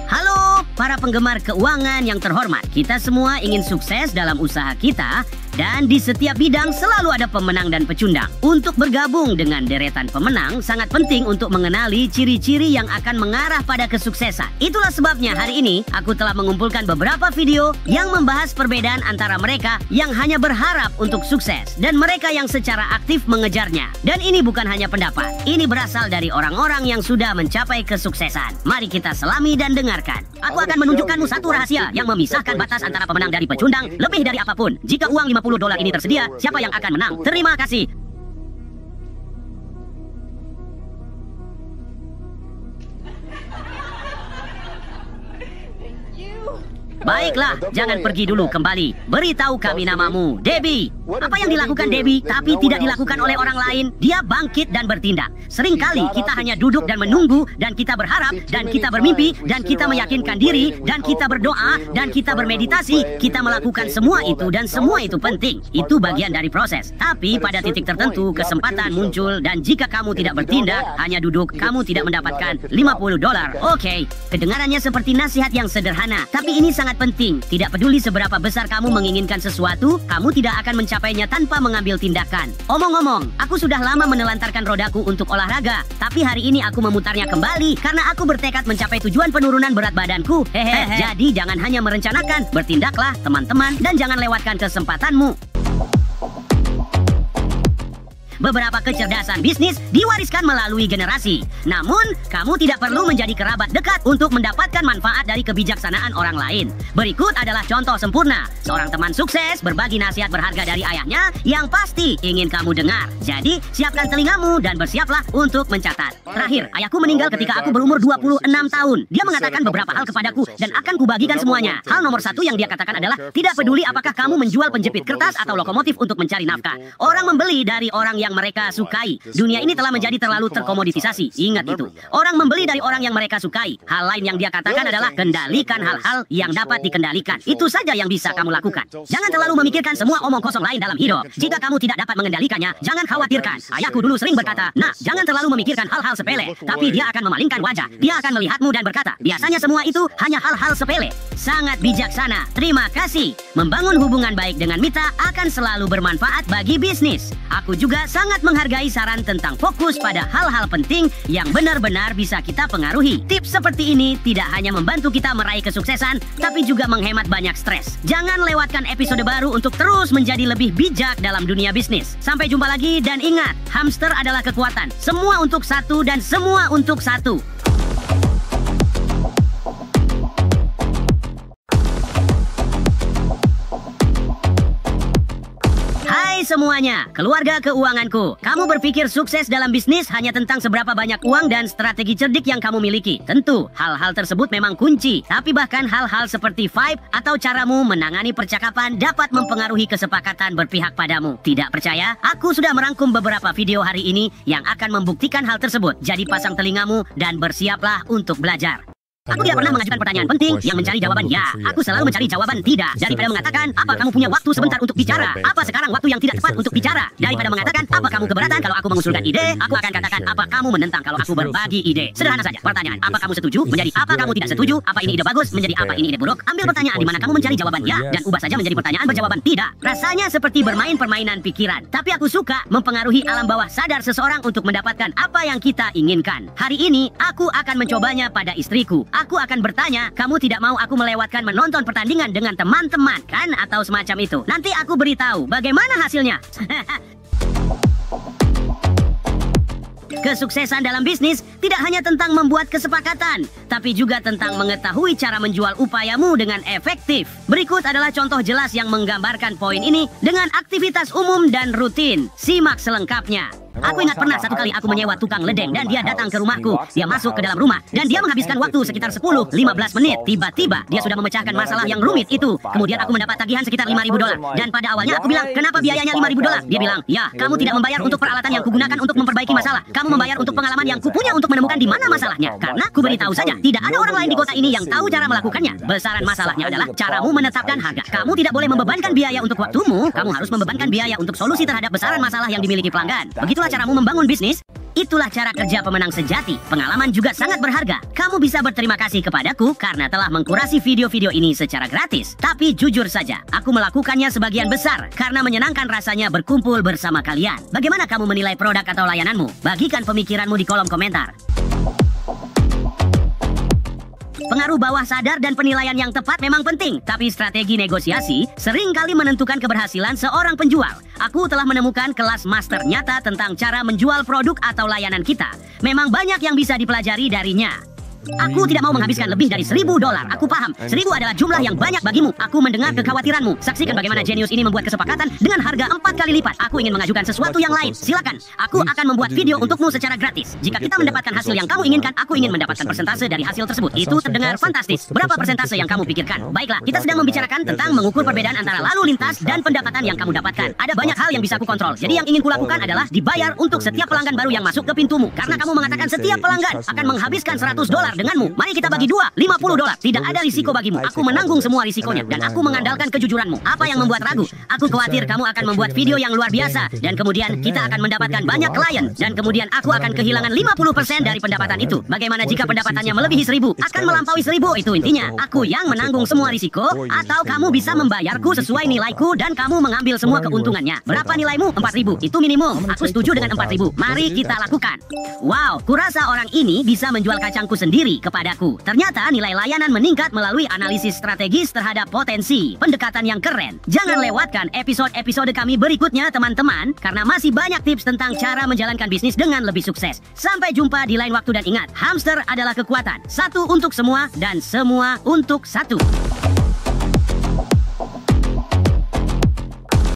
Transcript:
Halo para penggemar keuangan yang terhormat. Kita semua ingin sukses dalam usaha kita, dan di setiap bidang selalu ada pemenang dan pecundang. Untuk bergabung dengan deretan pemenang, sangat penting untuk mengenali ciri-ciri yang akan mengarah pada kesuksesan. Itulah sebabnya hari ini aku telah mengumpulkan beberapa video yang membahas perbedaan antara mereka yang hanya berharap untuk sukses dan mereka yang secara aktif mengejarnya. Dan ini bukan hanya pendapat, ini berasal dari orang-orang yang sudah mencapai kesuksesan. Mari kita selami dan dengarkan. Aku akan menunjukkanmu satu rahasia yang memisahkan batas antara pemenang dari pecundang lebih dari apapun. Jika uang $50 ini tersedia, siapa yang akan menang? Terima kasih. Baiklah, jangan pergi dulu, kembali. Beritahu kami namamu, Debbie. Apa yang dilakukan Debbie, tapi tidak dilakukan oleh orang lain? Dia bangkit dan bertindak. Seringkali kita hanya duduk dan menunggu, dan kita berharap, dan kita bermimpi, dan kita meyakinkan diri, dan kita berdoa, dan kita bermeditasi. Kita melakukan semua itu, dan semua itu penting. Itu bagian dari proses. Tapi pada titik tertentu, kesempatan muncul, dan jika kamu tidak bertindak, hanya duduk, kamu tidak mendapatkan $50. Oke, kedengarannya seperti nasihat yang sederhana, tapi ini sangat penting. Tidak peduli seberapa besar kamu menginginkan sesuatu, kamu tidak akan mencapainya tanpa mengambil tindakan. Omong-omong, aku sudah lama menelantarkan rodaku untuk olahraga, tapi hari ini aku memutarnya kembali karena aku bertekad mencapai tujuan penurunan berat badanku. Hehe. Jadi jangan hanya merencanakan, bertindaklah teman-teman, dan jangan lewatkan kesempatanmu. Beberapa kecerdasan bisnis diwariskan melalui generasi. Namun, kamu tidak perlu menjadi kerabat dekat untuk mendapatkan manfaat dari kebijaksanaan orang lain. Berikut adalah contoh sempurna. Seorang teman sukses berbagi nasihat berharga dari ayahnya yang pasti ingin kamu dengar. Jadi, siapkan telingamu dan bersiaplah untuk mencatat. Terakhir, ayahku meninggal ketika aku berumur 26 tahun. Dia mengatakan beberapa hal kepadaku dan akan kubagikan semuanya. Hal nomor satu yang dia katakan adalah, tidak peduli apakah kamu menjual penjepit kertas atau lokomotif untuk mencari nafkah. Orang membeli dari orang yang mereka sukai. Dunia ini telah menjadi terlalu terkomoditisasi. Ingat itu. Orang membeli dari orang yang mereka sukai. Hal lain yang dia katakan adalah kendalikan hal-hal yang dapat dikendalikan. Itu saja yang bisa kamu lakukan. Jangan terlalu memikirkan semua omong kosong lain dalam hidup. Jika kamu tidak dapat mengendalikannya, jangan khawatirkan. Ayahku dulu sering berkata, "Nah, jangan terlalu memikirkan hal-hal sepele." Tapi dia akan memalingkan wajah. Dia akan melihatmu dan berkata, "Biasanya semua itu hanya hal-hal sepele." Sangat bijaksana. Terima kasih. Membangun hubungan baik dengan Mita akan selalu bermanfaat bagi bisnis. Aku juga sangat menghargai saran tentang fokus pada hal-hal penting yang benar-benar bisa kita pengaruhi. Tips seperti ini tidak hanya membantu kita meraih kesuksesan, tapi juga menghemat banyak stres. Jangan lewatkan episode baru untuk terus menjadi lebih bijak dalam dunia bisnis. Sampai jumpa lagi, dan ingat, hamster adalah kekuatan. Semua untuk satu dan semua untuk satu. Hai semuanya, keluarga keuanganku. Kamu berpikir sukses dalam bisnis hanya tentang seberapa banyak uang dan strategi cerdik yang kamu miliki. Tentu, hal-hal tersebut memang kunci. Tapi bahkan hal-hal seperti vibe atau caramu menangani percakapan dapat mempengaruhi kesepakatan berpihak padamu. Tidak percaya? Aku sudah merangkum beberapa video hari ini yang akan membuktikan hal tersebut. Jadi pasang telingamu dan bersiaplah untuk belajar. Aku tidak pernah mengajukan pertanyaan penting yang mencari jawaban ya. Aku selalu mencari jawaban tidak. Daripada mengatakan, apa kamu punya waktu sebentar untuk bicara? Apa sekarang waktu yang tidak tepat untuk bicara? Daripada mengatakan, apa kamu keberatan kalau aku mengusulkan ide? Aku akan katakan, apa kamu menentang kalau aku berbagi ide? Sederhana saja. Pertanyaan, apa kamu setuju? Menjadi apa kamu tidak setuju? Apa ini ide bagus? Menjadi apa ini ide buruk? Ambil pertanyaan di mana kamu mencari jawaban ya, dan ubah saja menjadi pertanyaan berjawaban tidak. Rasanya seperti bermain permainan pikiran. Tapi aku suka mempengaruhi alam bawah sadar seseorang untuk mendapatkan apa yang kita inginkan. Hari ini, aku akan mencobanya pada istriku. Aku akan bertanya, kamu tidak mau aku melewatkan menonton pertandingan dengan teman-teman, kan? Atau semacam itu. Nanti aku beritahu bagaimana hasilnya. Kesuksesan dalam bisnis tidak hanya tentang membuat kesepakatan, tapi juga tentang mengetahui cara menjual upayamu dengan efektif. Berikut adalah contoh jelas yang menggambarkan poin ini dengan aktivitas umum dan rutin. Simak selengkapnya. Aku ingat pernah satu kali aku menyewa tukang ledeng dan dia datang ke rumahku. Dia masuk ke dalam rumah dan dia menghabiskan waktu sekitar 10-15 menit. Tiba-tiba dia sudah memecahkan masalah yang rumit itu. Kemudian aku mendapat tagihan sekitar $5.000. Dan pada awalnya aku bilang, kenapa biayanya $5.000? Dia bilang, ya kamu tidak membayar untuk peralatan yang kugunakan untuk memperbaiki masalah. Kamu membayar untuk pengalaman yang kupunya untuk menemukan di mana masalahnya. Karena ku beritahu saja, tidak ada orang lain di kota ini yang tahu cara melakukannya. Besaran masalahnya adalah caramu menetapkan harga. Kamu tidak boleh membebankan biaya untuk waktumu. Kamu harus membebankan biaya untuk solusi terhadap besaran masalah yang dimiliki pelanggan. Begitulah caramu membangun bisnis. Itulah cara kerja pemenang sejati. Pengalaman juga sangat berharga. Kamu bisa berterima kasih kepadaku karena telah mengkurasi video-video ini secara gratis. Tapi jujur saja, aku melakukannya sebagian besar karena menyenangkan rasanya berkumpul bersama kalian. Bagaimana kamu menilai produk atau layananmu? Bagikan pemikiranmu di kolom komentar. Pengaruh bawah sadar dan penilaian yang tepat memang penting, tapi strategi negosiasi seringkali menentukan keberhasilan seorang penjual. Aku telah menemukan kelas master nyata tentang cara menjual produk atau layanan kita. Memang banyak yang bisa dipelajari darinya. Aku tidak mau menghabiskan lebih dari $1.000. Aku paham, 1.000 adalah jumlah yang banyak bagimu. Aku mendengar kekhawatiranmu. Saksikan bagaimana jenius ini membuat kesepakatan dengan harga 4 kali lipat. Aku ingin mengajukan sesuatu yang lain. Silakan, aku akan membuat video untukmu secara gratis. Jika kita mendapatkan hasil yang kamu inginkan, aku ingin mendapatkan persentase dari hasil tersebut. Itu terdengar fantastis. Berapa persentase yang kamu pikirkan? Baiklah, kita sedang membicarakan tentang mengukur perbedaan antara lalu lintas dan pendapatan yang kamu dapatkan. Ada banyak hal yang bisa aku kontrol. Jadi yang ingin kulakukan adalah dibayar untuk setiap pelanggan baru yang masuk ke pintumu. Karena kamu mengatakan setiap pelanggan akan menghabiskan $100 denganmu. Mari kita bagi dua, $50. Tidak ada risiko bagimu. Aku menanggung semua risikonya dan aku mengandalkan kejujuranmu. Apa yang membuat ragu? Aku khawatir kamu akan membuat video yang luar biasa dan kemudian kita akan mendapatkan banyak klien dan kemudian aku akan kehilangan 50% dari pendapatan itu. Bagaimana jika pendapatannya melebihi 1.000? Akan melampaui 1.000. Itu intinya. Aku yang menanggung semua risiko atau kamu bisa membayarku sesuai nilaiku dan kamu mengambil semua keuntungannya. Berapa nilaimu? 4.000. Itu minimum. Aku setuju dengan 4.000. Mari kita lakukan. Wow, kurasa orang ini bisa menjual kacangku sendiri kepadaku. Ternyata nilai layanan meningkat melalui analisis strategis terhadap potensi pendekatan yang keren. Jangan lewatkan episode-episode kami berikutnya teman-teman, karena masih banyak tips tentang cara menjalankan bisnis dengan lebih sukses. Sampai jumpa di lain waktu dan ingat, hamster adalah kekuatan. Satu untuk semua dan semua untuk satu.